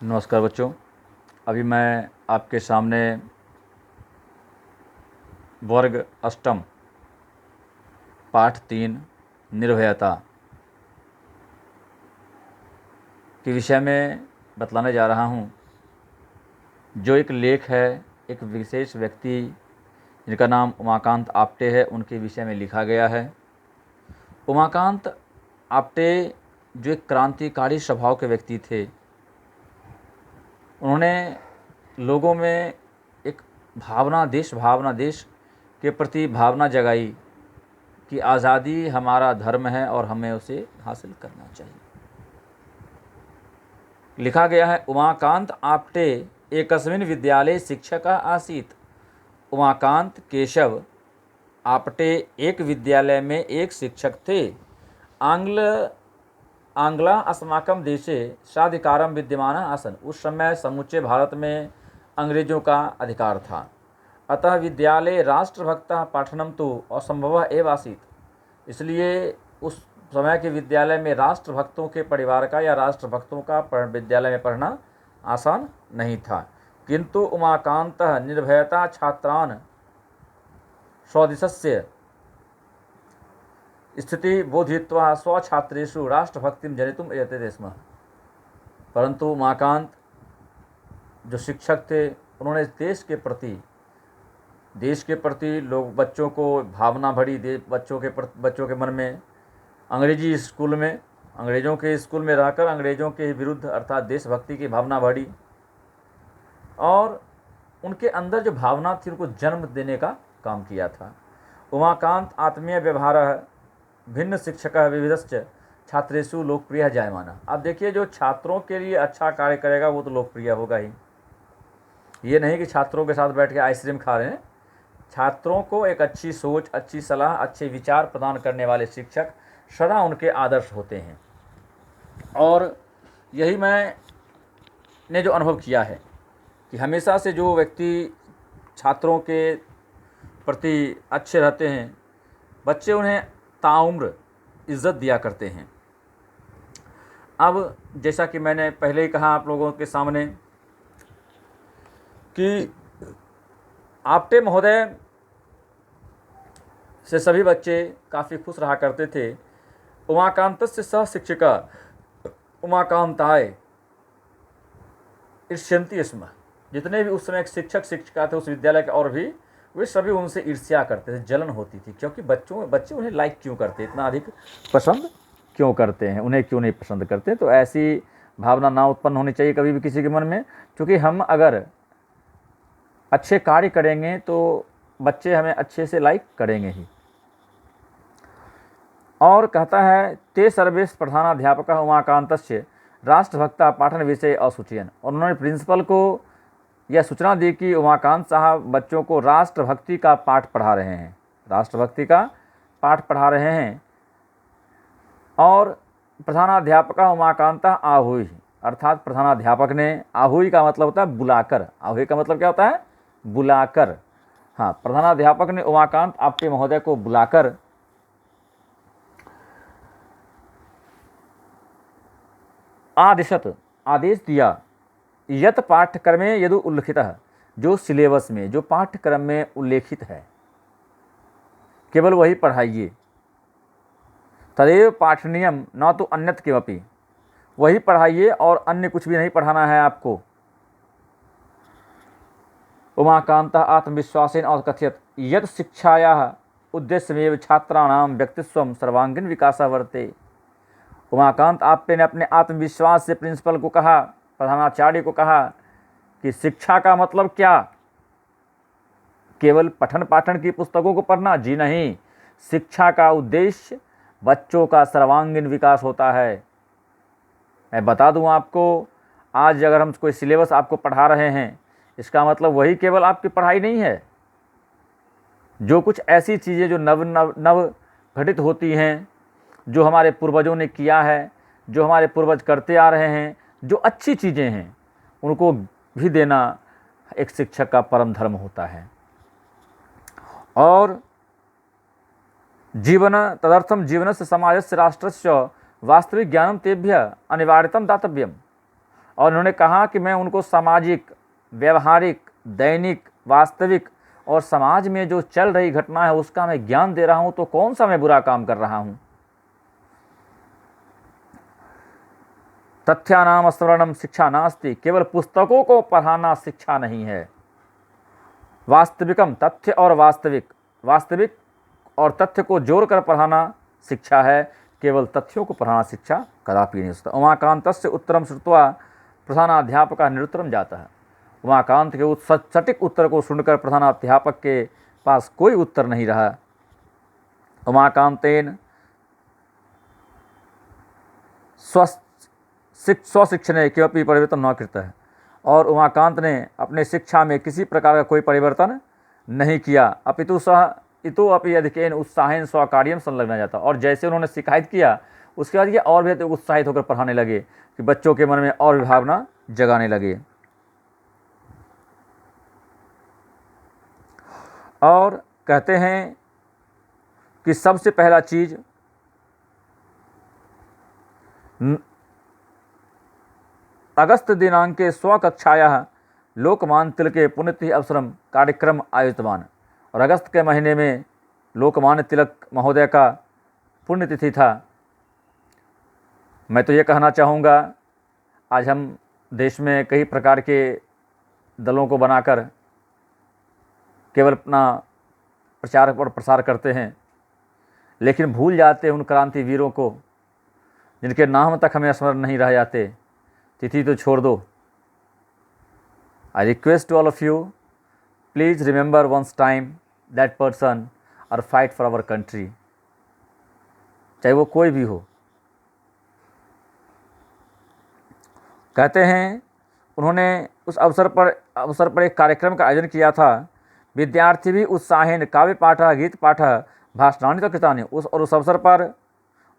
नमस्कार बच्चों। अभी मैं आपके सामने वर्ग अष्टम पाठ 3 निर्भयता के विषय में बतलाने जा रहा हूँ, जो एक लेख है एक विशेष व्यक्ति जिनका नाम उमाकांत आप्टे है, उनके विषय में लिखा गया है। उमाकांत आप्टे जो एक क्रांतिकारी स्वभाव के व्यक्ति थे, उन्होंने लोगों में एक भावना, देश के प्रति भावना जगाई कि आज़ादी हमारा धर्म है और हमें उसे हासिल करना चाहिए। लिखा गया है, उमाकांत आप्टे एकस्मिन् विद्यालये शिक्षकः आसीत्। उमाकांत केशव आप्टे एक विद्यालय में एक शिक्षक थे। आंग्ला अस्माकं देशे साधिकारं विद्यमानः आसन्। उस समय समूचे भारत में अंग्रेजों का अधिकार था, अतः विद्यालये राष्ट्रभक्तः पाठनम तो असंभवः एव आसीत्। इसलिए उस समय के विद्यालय में राष्ट्रभक्तों के परिवार का या राष्ट्रभक्तों का विद्यालय में पढ़ना आसान नहीं था। किंतु उमाकान्तः निर्भयता छात्रान् स्वदेशस्य स्थिति बोधयित्वा स्वछात्रेषु राष्ट्रभक्तिं जनितुं यतते स्म। परंतु उमाकांत जो शिक्षक थे, उन्होंने देश के प्रति लोग बच्चों को भावना भरी, बच्चों के मन में अंग्रेज़ों के स्कूल में रहकर अंग्रेज़ों के विरुद्ध अर्थात देशभक्ति की भावना भरी, और उनके अंदर जो भावना थी उनको जन्म देने का काम किया था। उमाकांत आत्मीय व्यवहारः भिन्न शिक्षकः विविधश्च छात्रेषु लोकप्रिय जायमाना। अब देखिए, जो छात्रों के लिए अच्छा कार्य करेगा वो तो लोकप्रिय होगा ही। ये नहीं कि छात्रों के साथ बैठ के आइसक्रीम खा रहे हैं। छात्रों को एक अच्छी सोच, अच्छी सलाह, अच्छे विचार प्रदान करने वाले शिक्षक सदा उनके आदर्श होते हैं। और यही मैंने जो अनुभव किया है कि हमेशा से जो व्यक्ति छात्रों के प्रति अच्छे रहते हैं, बच्चे उन्हें ताउम्र इज़्ज़त दिया करते हैं। अब जैसा कि मैंने पहले ही कहा आप लोगों के सामने कि आप्टे महोदय से सभी बच्चे काफ़ी खुश रहा करते थे। उमाकान्तस्य सह शिक्षिका उमाकान्ताय ईर्ष्यन्ति स्म। जितने भी उस समय शिक्षिका थे उस विद्यालय के, और भी वे सभी उनसे ईर्ष्या करते थे, जलन होती थी। क्योंकि बच्चे उन्हें लाइक क्यों करते, इतना अधिक पसंद क्यों करते हैं, उन्हें क्यों नहीं पसंद करते। तो ऐसी भावना ना उत्पन्न होनी चाहिए कभी भी किसी के मन में, क्योंकि हम अगर अच्छे कार्य करेंगे तो बच्चे हमें अच्छे से लाइक करेंगे ही। और कहता है, ते सर्वे प्रधानाध्यापकः उमाकान्तस्य राष्ट्रभक्ता पाठन विषय असूचयन्। और उन्होंने प्रिंसिपल को यह सूचना दी कि उमाकांत साहब बच्चों को राष्ट्रभक्ति का पाठ पढ़ा रहे हैं। और प्रधानाध्यापक उमाकांत आहूई, अर्थात प्रधानाध्यापक ने, आहूई का मतलब होता है बुलाकर, आहूई का मतलब क्या होता है, बुलाकर। हाँ, प्रधानाध्यापक ने उमाकांत आप्टे महोदय को बुलाकर आदेश दिया, यत पाठ्यक्रमे यदि उल्लिखितः, जो सिलेबस में, जो पाठ्यक्रम में उल्लेखित है केवल वही पढ़ाइए। तदेव पाठनीयम न तो अन्यत किमपि, वही पढ़ाइए और अन्य कुछ भी नहीं पढ़ाना है आपको। उमाकान्तः आत्मविश्वासेन अकथयत् यत् शिक्षायाः उद्देश्यमेव छात्राणां व्यक्तित्वं सर्वांगीण विकासः वर्तते। उमाकांत आप्टे ने अपने आत्मविश्वास से प्रिंसिपल को कहा, प्रधानाचार्य को कहा कि शिक्षा का मतलब क्या, केवल पठन पाठन की पुस्तकों को पढ़ना? जी नहीं, शिक्षा का उद्देश्य बच्चों का सर्वांगीण विकास होता है। मैं बता दूं आपको, आज अगर हम कोई सिलेबस आपको पढ़ा रहे हैं, इसका मतलब वही केवल आपकी पढ़ाई नहीं है। जो कुछ ऐसी चीज़ें जो नव घटित होती हैं, जो हमारे पूर्वजों ने किया है, जो हमारे पूर्वज करते आ रहे हैं, जो अच्छी चीज़ें हैं, उनको भी देना एक शिक्षक का परम धर्म होता है। और तदर्थम जीवनस्य समाजस्य राष्ट्रस्य वास्तविक ज्ञानम तेभ्य अनिवार्यतम दातव्यम। और उन्होंने कहा कि मैं उनको सामाजिक, व्यवहारिक, दैनिक, वास्तविक और समाज में जो चल रही घटना है उसका मैं ज्ञान दे रहा हूं, तो कौन सा मैं बुरा काम कर रहा हूं। तथ्यानाम स्मरणम शिक्षा नास्ति, केवल पुस्तकों को पढ़ाना शिक्षा नहीं है। वास्तविकम, तथ्य और वास्तविक, वास्तविक और तथ्य को जोड़कर पढ़ाना शिक्षा है, केवल तथ्यों को पढ़ाना शिक्षा कदापि नहीं हो सकता। उमाकांतस्य उत्तरम श्रुत्वा प्रधानाध्यापक निरुत्तरम जाता है। उमाकांत के उस सटीक उत्तर को सुनकर प्रधानाध्यापक के पास कोई उत्तर नहीं रहा। उमाकांतेन स्वशिक्षणे किमपि परिवर्तन न कृत है, और उमाकांत ने अपने शिक्षा में किसी प्रकार का कोई परिवर्तन नहीं किया। अपितु सह इतोपि अधिकेन उत्साहेन स्वकार्यम संलग्न जाता, और जैसे उन्होंने शिकायत किया उसके बाद ये और भी अधिक उत्साहित होकर पढ़ाने लगे कि बच्चों के मन में और भी भावना जगाने लगे। और कहते हैं कि सबसे पहला चीज अगस्त दिनांके स्वकक्षायाः लोकमान्य तिलके पुण्यतिथि अवसरम कार्यक्रम आयोजितवान, और अगस्त के महीने में लोकमान्य तिलक महोदय का पुण्यतिथि था। मैं तो ये कहना चाहूँगा, आज हम देश में कई प्रकार के दलों को बनाकर केवल अपना प्रचार और प्रसार करते हैं, लेकिन भूल जाते हैं उन क्रांतिवीरों को जिनके नाम तक हमें स्मरण नहीं रह जाते। तिथि तो छोड़ दो। I request to all of you, please remember once time that person और फाइट फॉर आवर कंट्री, चाहे वो कोई भी हो। कहते हैं उन्होंने उस अवसर पर एक कार्यक्रम का आयोजन किया था। विद्यार्थी भी उत्साहेन काव्य पाठ, गीत पाठ, भाषणानि तो कृतानि, उस अवसर पर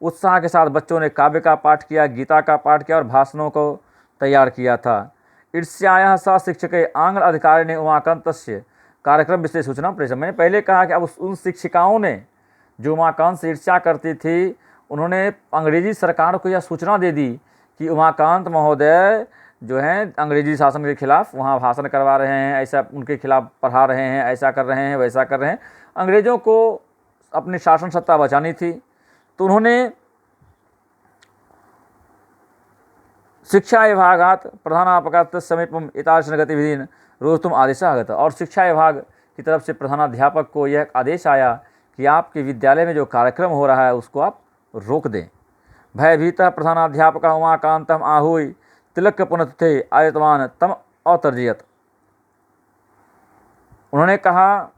उत्साह के साथ बच्चों ने काव्य का पाठ किया, गीता का पाठ किया और भाषणों को तैयार किया था। ईर्ष्यायाः स शिक्षके आंग्ल अधिकारी ने उमाकांतस्य कार्यक्रम विषय सूचना प्रेषण। मैंने पहले कहा कि अब उन शिक्षिकाओं ने जो उमाकांत से ईर्ष्या करती थी, उन्होंने अंग्रेजी सरकार को यह सूचना दे दी कि उमाकांत महोदय जो हैं अंग्रेजी शासन के खिलाफ वहाँ भाषण करवा रहे हैं, ऐसा उनके खिलाफ पढ़ा रहे हैं, ऐसा कर रहे हैं, वैसा कर रहे हैं। अंग्रेज़ों को अपनी शासन सत्ता बचानी थी, तो उन्होंने शिक्षा विभागात प्रधानाध्यापकात् समीपम एतादृश गतिविधीन् रोकथुम आदेश आगत, और शिक्षा विभाग की तरफ से प्रधानाध्यापक को यह आदेश आया कि आपके विद्यालय में जो कार्यक्रम हो रहा है उसको आप रोक दें। भयभीतः प्रधानाध्यापक उमाकांतम आहूय तिलक पुण्यतिथि आयोजितवान् तम अतर्जयत। उन्होंने कहा,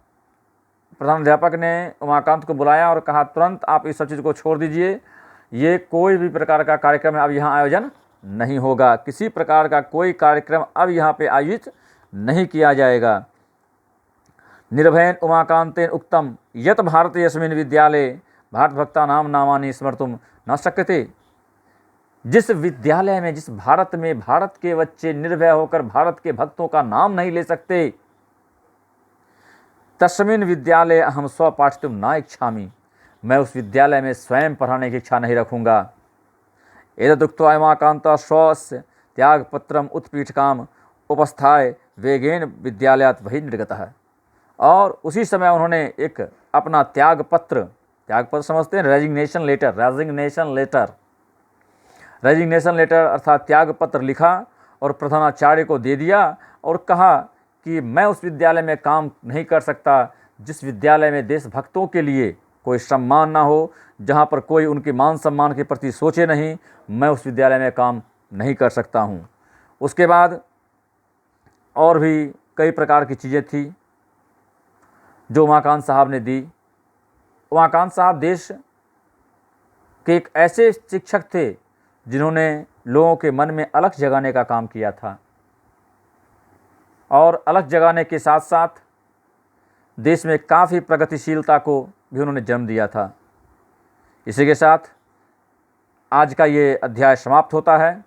प्रधानाध्यापक ने उमाकांत को बुलाया और कहा तुरंत आप इस सब चीज़ को छोड़ दीजिए, ये कोई भी प्रकार का कार्यक्रम अब यहाँ आयोजन नहीं होगा, किसी प्रकार का कोई कार्यक्रम अब यहाँ पे आयोजित नहीं किया जाएगा। निर्भयेन उमाकांतेन उक्तम यत भारत यस्मिन् विद्यालये भारत भक्ता नाम नामानि स्मर्तुम न शक्यते। जिस विद्यालय में, जिस भारत में भारत के बच्चे निर्भय होकर भारत के भक्तों का नाम नहीं ले सकते, तस्मिन् विद्यालये अहम स्वपाठितुम न इच्छामि, मैं उस विद्यालय में स्वयं पढ़ाने की इच्छा नहीं रखूँगा। एतदुक्त्वा उमाकान्तः स्वस्य त्यागपत्रम उत्पीठिकाम उपस्थाय वेगेन विद्यालयात् बहिः निर्गतः, और उसी समय उन्होंने एक अपना त्यागपत्र समझते हैं, रेजिग्नेशन लेटर अर्थात त्यागपत्र लिखा और प्रधानाचार्य को दे दिया और कहा कि मैं उस विद्यालय में काम नहीं कर सकता जिस विद्यालय में देशभक्तों के लिए कोई सम्मान ना हो, जहाँ पर कोई उनके मान सम्मान के प्रति सोचे नहीं, मैं उस विद्यालय में काम नहीं कर सकता हूँ। उसके बाद और भी कई प्रकार की चीज़ें थी जो उमाकांत साहब ने दी। उमाकांत साहब देश के एक ऐसे शिक्षक थे जिन्होंने लोगों के मन में अलख जगाने का काम किया था, और अलख जगाने के साथ साथ देश में काफ़ी प्रगतिशीलता को भी उन्होंने जन्म दिया था। इसी के साथ आज का ये अध्याय समाप्त होता है।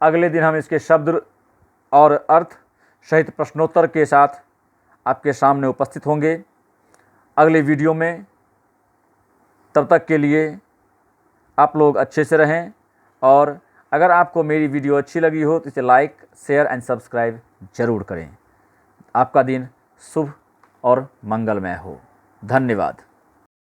अगले दिन हम इसके शब्द और अर्थ सहित प्रश्नोत्तर के साथ आपके सामने उपस्थित होंगे अगले वीडियो में। तब तक के लिए आप लोग अच्छे से रहें और अगर आपको मेरी वीडियो अच्छी लगी हो तो इसे लाइक, शेयर एंड सब्सक्राइब ज़रूर करें। आपका दिन शुभ और मंगलमय हो। धन्यवाद।